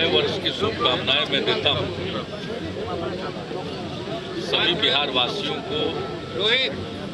नए वर्ष की शुभकामनाएं मैं देता हूं। सभी बिहार वासियों को,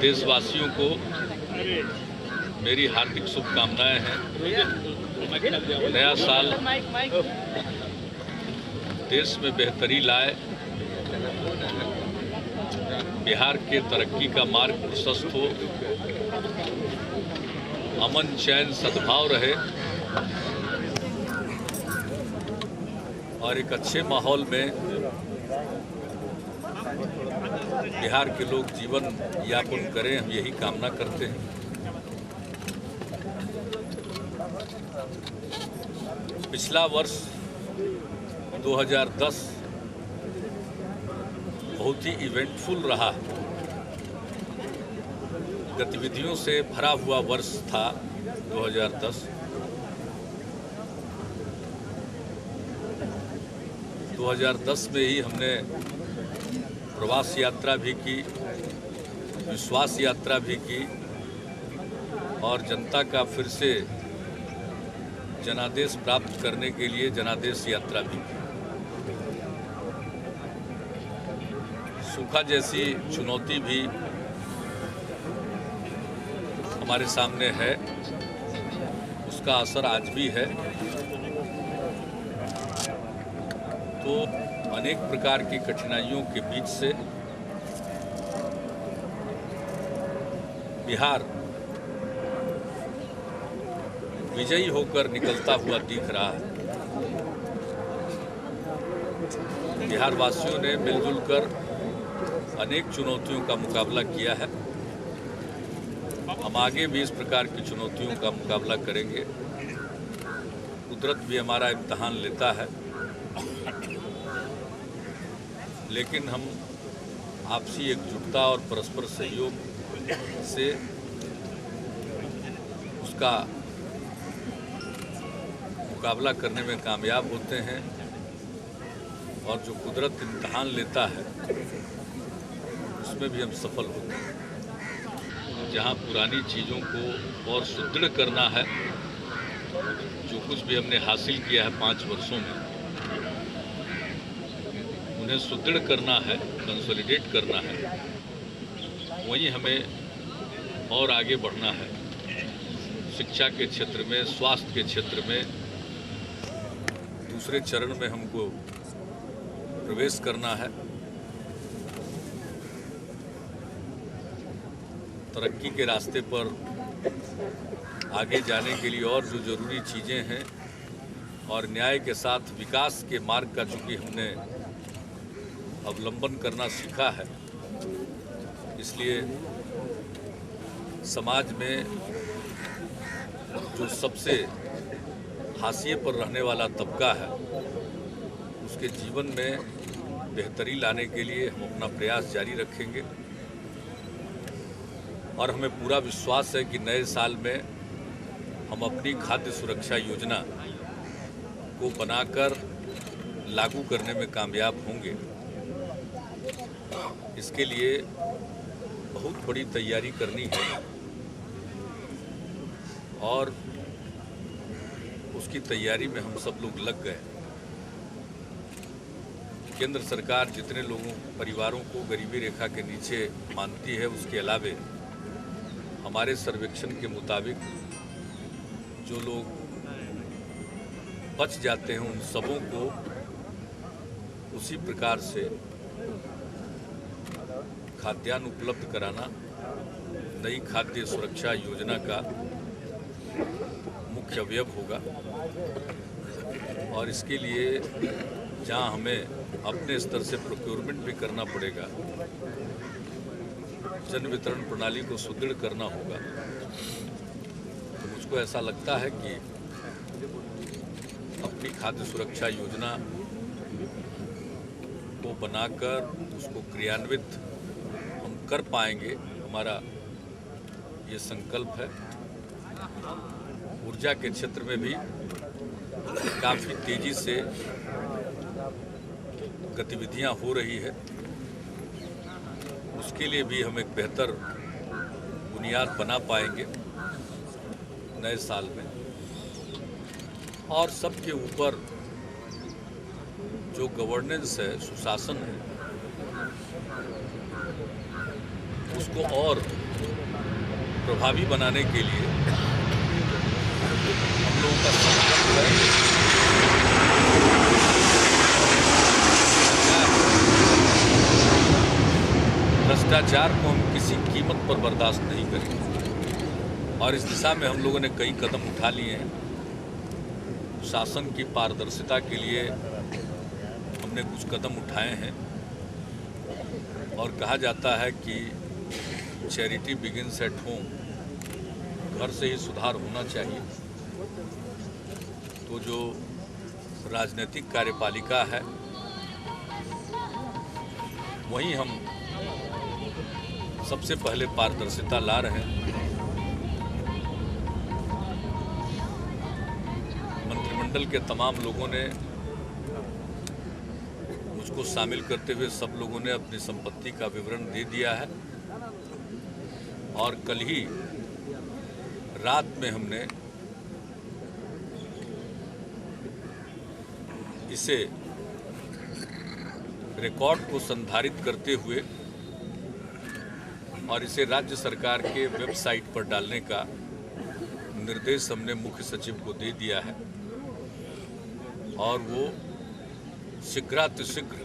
देशवासियों को मेरी हार्दिक शुभकामनाएं हैं। नया साल देश में बेहतरी लाए, बिहार के तरक्की का मार्ग प्रशस्त हो, अमन चैन सद्भाव रहे और एक अच्छे माहौल में बिहार के लोग जीवन यापन करें, हम यही कामना करते हैं। पिछला वर्ष 2010 बहुत ही इवेंटफुल रहा, गतिविधियों से भरा हुआ वर्ष था 2010। 2010 में ही हमने प्रवास यात्रा भी की, विश्वास यात्रा भी की और जनता का फिर से जनादेश प्राप्त करने के लिए जनादेश यात्रा भी की। सूखा जैसी चुनौती भी हमारे सामने है, उसका असर आज भी है। तो अनेक प्रकार की कठिनाइयों के बीच से बिहार विजयी होकर निकलता हुआ दिख रहा है। बिहार वासियों ने मिलजुल कर अनेक चुनौतियों का मुकाबला किया है। हम आगे भी इस प्रकार की चुनौतियों का मुकाबला करेंगे। कुदरत भी हमारा इम्तहान लेता है, लेकिन हम आपसी एकजुटता और परस्पर सहयोग से उसका मुकाबला करने में कामयाब होते हैं और जो कुदरत इम्तहान लेता है उसमें भी हम सफल होते हैं। जहाँ पुरानी चीज़ों को और सुदृढ़ करना है, जो कुछ भी हमने हासिल किया है 5 वर्षों में, उन्हें सुदृढ़ करना है, कंसोलिडेट करना है, वहीं हमें और आगे बढ़ना है। शिक्षा के क्षेत्र में, स्वास्थ्य के क्षेत्र में दूसरे चरण में हमको प्रवेश करना है। तरक्की के रास्ते पर आगे जाने के लिए और जो ज़रूरी चीज़ें हैं और न्याय के साथ विकास के मार्ग का चूँकि हमने अवलंबन करना सीखा है, इसलिए समाज में जो सबसे हाशिए पर रहने वाला तबका है, उसके जीवन में बेहतरी लाने के लिए हम अपना प्रयास जारी रखेंगे। और हमें पूरा विश्वास है कि नए साल में हम अपनी खाद्य सुरक्षा योजना को बनाकर लागू करने में कामयाब होंगे। इसके लिए बहुत बड़ी तैयारी करनी है और उसकी तैयारी में हम सब लोग लग गए। केंद्र सरकार जितने लोगों, परिवारों को गरीबी रेखा के नीचे मानती है, उसके अलावे हमारे सर्वेक्षण के मुताबिक जो लोग बच जाते हैं उन सबों को उसी प्रकार से खाद्यान्न उपलब्ध कराना नई खाद्य सुरक्षा योजना का मुख्य अवयव होगा। और इसके लिए जहां हमें अपने स्तर से प्रोक्योरमेंट भी करना पड़ेगा, जन वितरण प्रणाली को सुदृढ़ करना होगा, तो मुझको ऐसा लगता है कि अपनी खाद्य सुरक्षा योजना को बनाकर उसको क्रियान्वित हम कर पाएंगे, हमारा ये संकल्प है। ऊर्जा के क्षेत्र में भी काफ़ी तेजी से गतिविधियां हो रही है, उसके लिए भी हम एक बेहतर बुनियाद बना पाएंगे नए साल में। और सबके ऊपर जो गवर्नेंस है, सुशासन है, उसको और प्रभावी बनाने के लिए हम लोगों का संकल्प है भ्रष्टाचार को हम किसी कीमत पर बर्दाश्त नहीं करेंगे और इस दिशा में हम लोगों ने कई कदम उठा लिए हैं। शासन की पारदर्शिता के लिए हमने कुछ कदम उठाए हैं और कहा जाता है कि चैरिटी बिगिंस एट होम, घर से ही सुधार होना चाहिए। तो जो राजनीतिक कार्यपालिका है वहीं हम सबसे पहले पारदर्शिता ला रहे हैं। मंत्रिमंडल के तमाम लोगों ने मुझको शामिल करते हुए सब लोगों ने अपनी संपत्ति का विवरण दे दिया है और कल ही रात में हमने इसे रिकॉर्ड को संधारित करते हुए और इसे राज्य सरकार के वेबसाइट पर डालने का निर्देश हमने मुख्य सचिव को दे दिया है और वो शीघ्रातिशीघ्र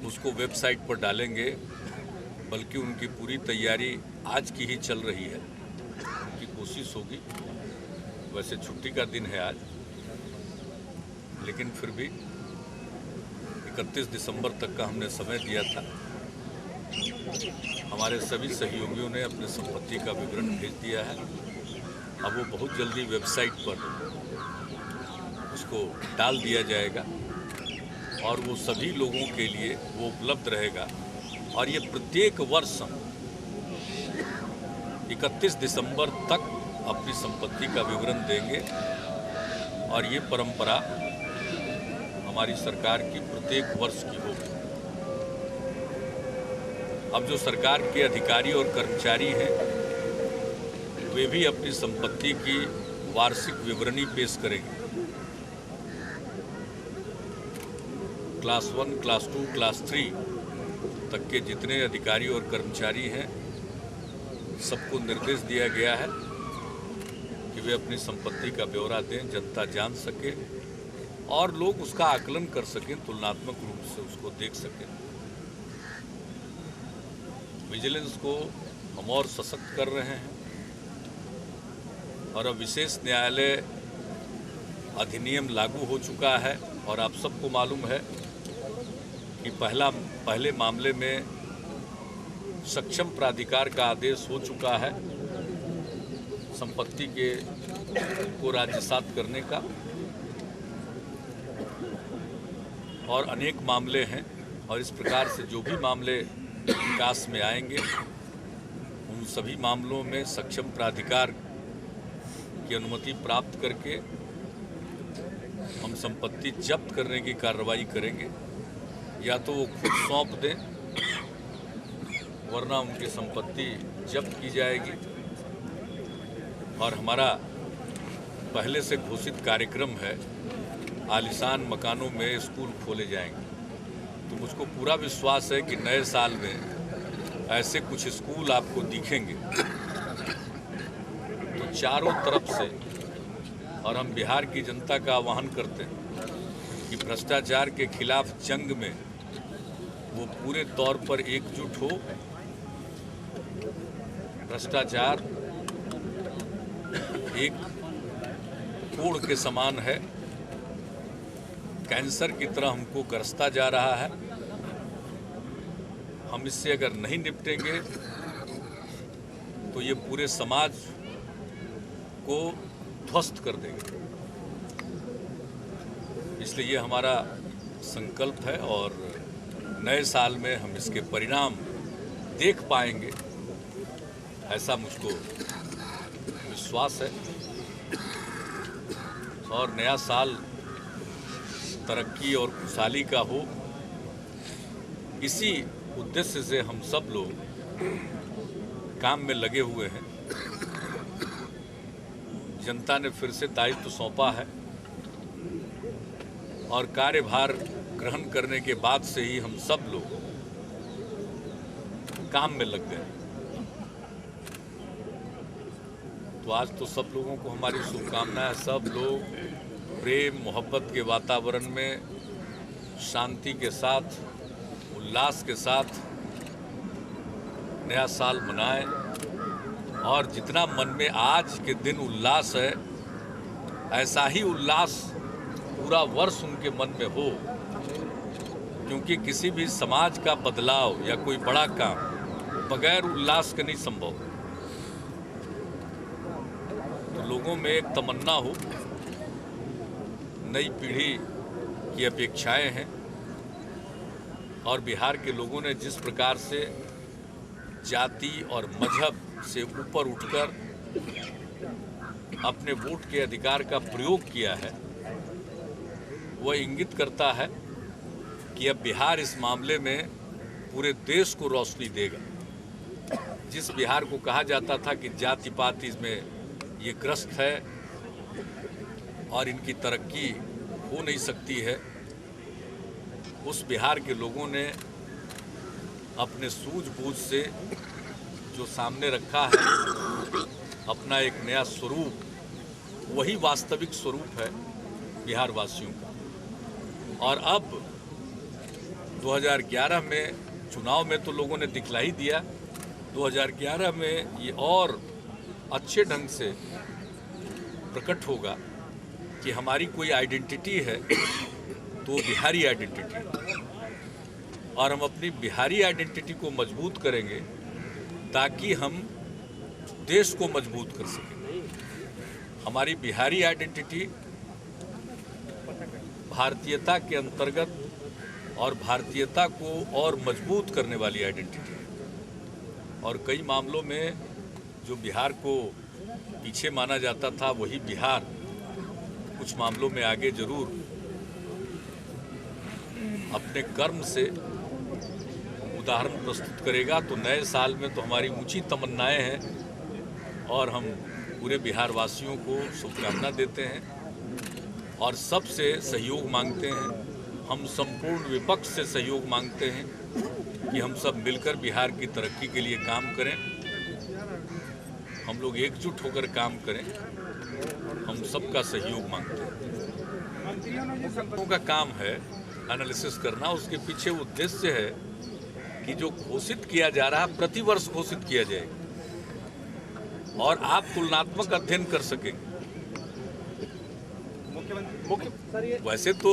उसको वेबसाइट पर डालेंगे। बल्कि उनकी पूरी तैयारी आज की ही चल रही है। उनकी कोशिश होगी, वैसे छुट्टी का दिन है आज, लेकिन फिर भी 31 दिसंबर तक का हमने समय दिया था। हमारे सभी सहयोगियों ने अपने संपत्ति का विवरण भेज दिया है। अब वो बहुत जल्दी वेबसाइट पर उसको डाल दिया जाएगा और वो सभी लोगों के लिए वो उपलब्ध रहेगा और ये प्रत्येक वर्ष 31 दिसंबर तक अपनी संपत्ति का विवरण देंगे और ये परंपरा हमारी सरकार की प्रत्येक वर्ष की होगी। अब जो सरकार के अधिकारी और कर्मचारी हैं वे भी अपनी संपत्ति की वार्षिक विवरणी पेश करेंगे। क्लास 1, क्लास 2, क्लास 3 तक के जितने अधिकारी और कर्मचारी हैं सबको निर्देश दिया गया है कि वे अपनी संपत्ति का ब्यौरा दें, जनता जान सके और लोग उसका आकलन कर सकें, तुलनात्मक रूप से उसको देख सकें। विजिलेंस को हम और सशक्त कर रहे हैं और अब विशेष न्यायालय अधिनियम लागू हो चुका है और आप सबको मालूम है कि पहले मामले में सक्षम प्राधिकार का आदेश हो चुका है संपत्ति को राज्यसात करने का और अनेक मामले हैं और इस प्रकार से जो भी मामले विकास में आएंगे उन सभी मामलों में सक्षम प्राधिकार की अनुमति प्राप्त करके हम संपत्ति जब्त करने की कार्रवाई करेंगे। या तो वो खुद सौंप दें वरना उनकी संपत्ति जब्त की जाएगी और हमारा पहले से घोषित कार्यक्रम है आलीशान मकानों में स्कूल खोले जाएंगे। तो मुझको पूरा विश्वास है कि नए साल में ऐसे कुछ स्कूल आपको दिखेंगे। तो चारों तरफ से और हम बिहार की जनता का आह्वान करते हैं कि भ्रष्टाचार के खिलाफ जंग में वो पूरे तौर पर एकजुट हो। भ्रष्टाचार एक कोढ़ के समान है, कैंसर की तरह हमको ग्रसता जा रहा है। हम इससे अगर नहीं निपटेंगे तो ये पूरे समाज को ध्वस्त कर देगा। इसलिए ये हमारा संकल्प है और नए साल में हम इसके परिणाम देख पाएंगे, ऐसा मुझको विश्वास है। और नया साल तरक्की और खुशहाली का हो, इसी उद्देश्य से हम सब लोग काम में लगे हुए हैं। जनता ने फिर से दायित्व सौंपा है और कार्यभार ग्रहण करने के बाद से ही हम सब लोग काम में लग गए। तो आज तो सब लोगों को हमारी शुभकामनाएं। सब लोग प्रेम मोहब्बत के वातावरण में शांति के साथ, उल्लास के साथ नया साल मनाएं। और जितना मन में आज के दिन उल्लास है, ऐसा ही उल्लास पूरा वर्ष उनके मन में हो, क्योंकि किसी भी समाज का बदलाव या कोई बड़ा काम बगैर उल्लास के नहीं संभव। तो लोगों में एक तमन्ना हो, नई पीढ़ी की अपेक्षाएं हैं, और बिहार के लोगों ने जिस प्रकार से जाति और मजहब से ऊपर उठकर अपने वोट के अधिकार का प्रयोग किया है, वह इंगित करता है कि अब बिहार इस मामले में पूरे देश को रोशनी देगा। जिस बिहार को कहा जाता था कि जाति पात इसमें ये ग्रस्त है और इनकी तरक्की हो नहीं सकती है, उस बिहार के लोगों ने अपने सूझबूझ से जो सामने रखा है अपना एक नया स्वरूप, वही वास्तविक स्वरूप है बिहार वासियों का। और अब 2011 में चुनाव में तो लोगों ने दिखला ही दिया, 2011 में ये और अच्छे ढंग से प्रकट होगा कि हमारी कोई आइडेंटिटी है तो बिहारी आइडेंटिटी है, और हम अपनी बिहारी आइडेंटिटी को मजबूत करेंगे ताकि हम देश को मजबूत कर सकें। हमारी बिहारी आइडेंटिटी भारतीयता के अंतर्गत और भारतीयता को और मजबूत करने वाली आइडेंटिटी है। और कई मामलों में जो बिहार को पीछे माना जाता था, वही बिहार कुछ मामलों में आगे जरूर अपने कर्म से उदाहरण प्रस्तुत करेगा। तो नए साल में तो हमारी ऊंची तमन्नाएं हैं और हम पूरे बिहार वासियों को शुभकामना देते हैं और सबसे सहयोग मांगते हैं। हम संपूर्ण विपक्ष से सहयोग मांगते हैं कि हम सब मिलकर बिहार की तरक्की के लिए काम करें, हम लोग एकजुट होकर काम करें, हम सबका सहयोग मांगते हैं। सबों का काम है एनालिसिस करना, उसके पीछे उद्देश्य है कि जो घोषित किया जा रहा है प्रतिवर्ष घोषित किया जाएगा और आप तुलनात्मक अध्ययन कर सकेंगे। वैसे तो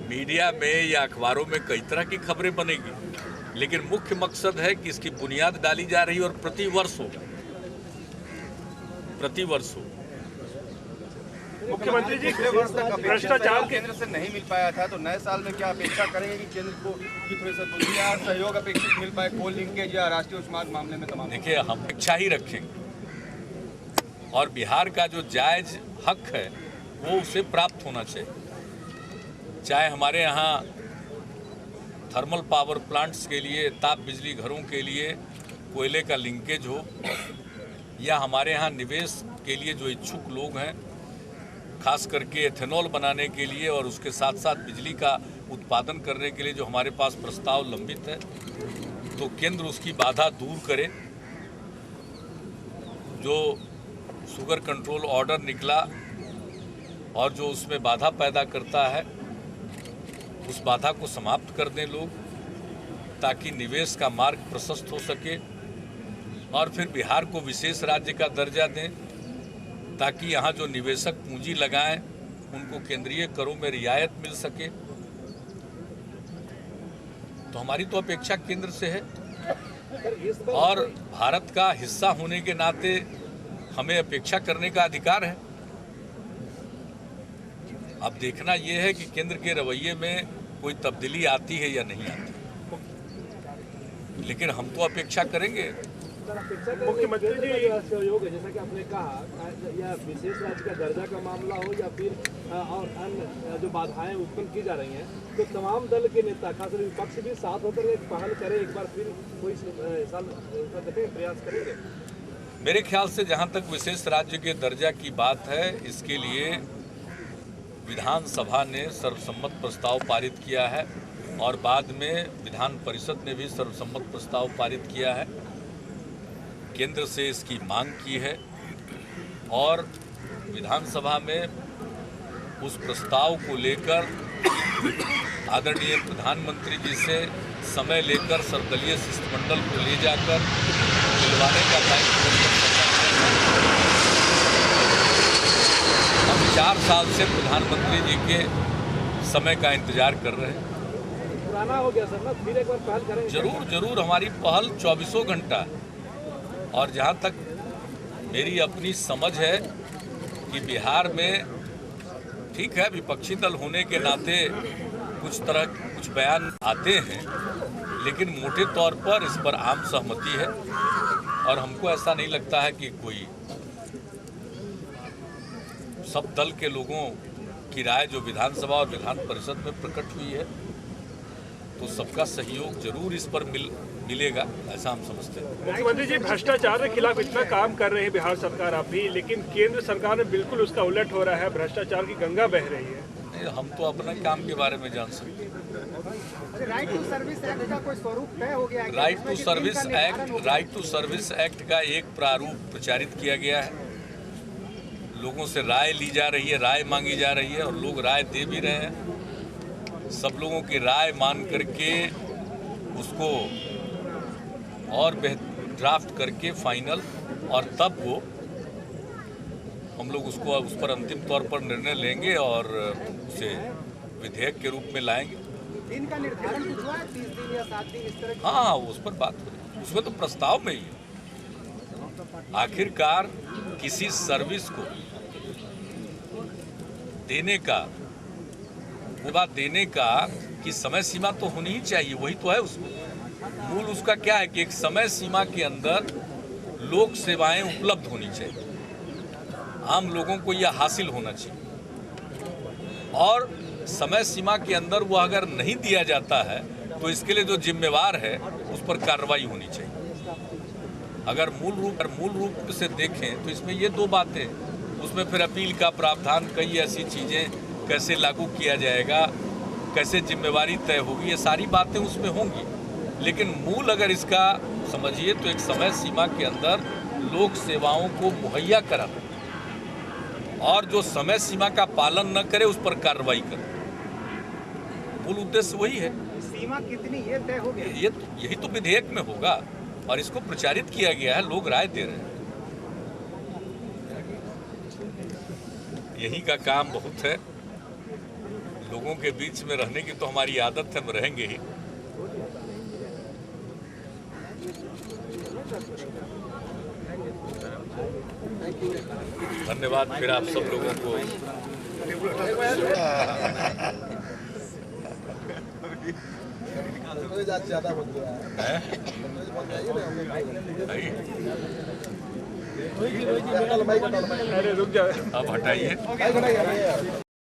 मीडिया में या अखबारों में कई तरह की खबरें बनेगी, लेकिन मुख्य मकसद है कि इसकी बुनियाद डाली जा रही है और प्रतिवर्ष होगा, प्रतिवर्ष हो। मुख्यमंत्री जी, भ्रष्टाचार केंद्र से नहीं मिल पाया था, तो नए साल में क्या अपेक्षा करेंगे कि केंद्र को कि थोड़ी सा सहयोग अपेक्षित मिल पाए, कोल लिंकेज या राष्ट्रीय उच्च मार्ग मामले में तमाम? देखिए, हम इच्छा ही रखेंगे और बिहार का जो जायज हक है वो उसे प्राप्त होना चाहिए। चाहे हमारे यहाँ थर्मल पावर प्लांट्स के लिए, ताप बिजली घरों के लिए कोयले का लिंकेज हो, या हमारे यहाँ निवेश के लिए जो इच्छुक लोग हैं, खास करके एथेनॉल बनाने के लिए और उसके साथ साथ बिजली का उत्पादन करने के लिए जो हमारे पास प्रस्ताव लंबित है, तो केंद्र उसकी बाधा दूर करे। जो शुगर कंट्रोल ऑर्डर निकला और जो उसमें बाधा पैदा करता है, उस बाधा को समाप्त कर दें लोग, ताकि निवेश का मार्ग प्रशस्त हो सके, और फिर बिहार को विशेष राज्य का दर्जा दें ताकि यहाँ जो निवेशक पूंजी लगाएं उनको केंद्रीय करों में रियायत मिल सके। तो हमारी तो अपेक्षा केंद्र से है और भारत का हिस्सा होने के नाते हमें अपेक्षा करने का अधिकार है। अब देखना यह है कि केंद्र के रवैये में कोई तब्दीली आती है या नहीं आती, लेकिन हम तो अपेक्षा करेंगे। मुख्यमंत्री जी, सहयोग है जैसा कि आपने कहा, या विशेष राज्य का दर्जा का मामला हो या फिर और अन्य जो बाधाएं उत्पन्न की जा रही हैं, तो तमाम दल के नेता, खासकर विपक्ष भी साथ होकर एक पहल करें, एक बार फिर कोई साल प्रयास करेंगे। मेरे ख्याल से जहां तक विशेष राज्य के दर्जा की बात है, इसके लिए विधानसभा ने सर्वसम्मत प्रस्ताव पारित किया है और बाद में विधान परिषद ने भी सर्वसम्मत प्रस्ताव पारित किया है। केंद्र से इसकी मांग की है और विधानसभा में उस प्रस्ताव को लेकर आदरणीय प्रधानमंत्री जी से समय लेकर सर्वदलीय शिष्टमंडल को ले जाकर मिलवाने का दायित्व हम 4 साल से प्रधानमंत्री जी के समय का इंतजार कर रहे हैं। पुराना हो गया सर ना, फिर एक बार पहल करेंगे। जरूर हमारी पहल 24 घंटा। और जहाँ तक मेरी अपनी समझ है कि बिहार में ठीक है, विपक्षी दल होने के नाते कुछ बयान आते हैं, लेकिन मोटे तौर पर इस पर आम सहमति है और हमको ऐसा नहीं लगता है कि कोई सब दल के लोगों की राय जो विधानसभा और विधान परिषद में प्रकट हुई है, तो सबका सहयोग जरूर इस पर मिलेगा, ऐसा हम समझते हैं। मुख्यमंत्री जी, भ्रष्टाचार के खिलाफ इतना काम कर रहे हैं बिहार सरकार आप भी, लेकिन केंद्र सरकार में बिल्कुल उसका उलट हो रहा है, भ्रष्टाचार की गंगा बह रही है। हम तो अपने काम के बारे में जान सकते हैं। राइट टू सर्विस एक्ट का कोई स्वरूप तय हो गया है? राइट टू सर्विस एक्ट का एक प्रारूप प्रचारित किया गया है। लोगों से राय ली जा रही है, राय मांगी जा रही है और लोग राय दे भी रहे हैं। सब लोगों की राय मान करके उसको और ड्राफ्ट करके फाइनल, और तब वो हम लोग उसको उस पर अंतिम तौर पर निर्णय लेंगे और उसे विधेयक के रूप में लाएंगे। दिन का निर्धारण कुछ हुआ है, 30 दिन या 7 दिन इस तरह की? हाँ, उस पर बात हो रही है, उसमें तो प्रस्ताव में ही है। आखिरकार किसी सर्विस को देने का कि समय सीमा तो होनी ही चाहिए, वही तो है उसमें। मूल उसका क्या है कि एक समय सीमा के अंदर लोक सेवाएं उपलब्ध होनी चाहिए, आम लोगों को यह हासिल होना चाहिए, और समय सीमा के अंदर वो अगर नहीं दिया जाता है तो इसके लिए जो जिम्मेवार है उस पर कार्रवाई होनी चाहिए। अगर मूल रूप से देखें तो इसमें ये 2 बातें, उसमें फिर अपील का प्रावधान, कई ऐसी चीज़ें, कैसे लागू किया जाएगा, कैसे जिम्मेवारी तय होगी, ये सारी बातें उसमें होंगी। लेकिन मूल अगर इसका समझिए तो एक समय सीमा के अंदर लोक सेवाओं को मुहैया कराना, और जो समय सीमा का पालन न करे उस पर कार्रवाई करे, मूल उद्देश्य वही है। सीमा कितनी ये तय हो गई? यही तो विधेयक में होगा और इसको प्रचारित किया गया है, लोग राय दे रहे हैं। यही का काम बहुत है, लोगों के बीच में रहने की तो हमारी आदत है, हम रहेंगे ही। धन्यवाद फिर आप सब लोगों को। अरे रुक जाओ, अब हटाइए।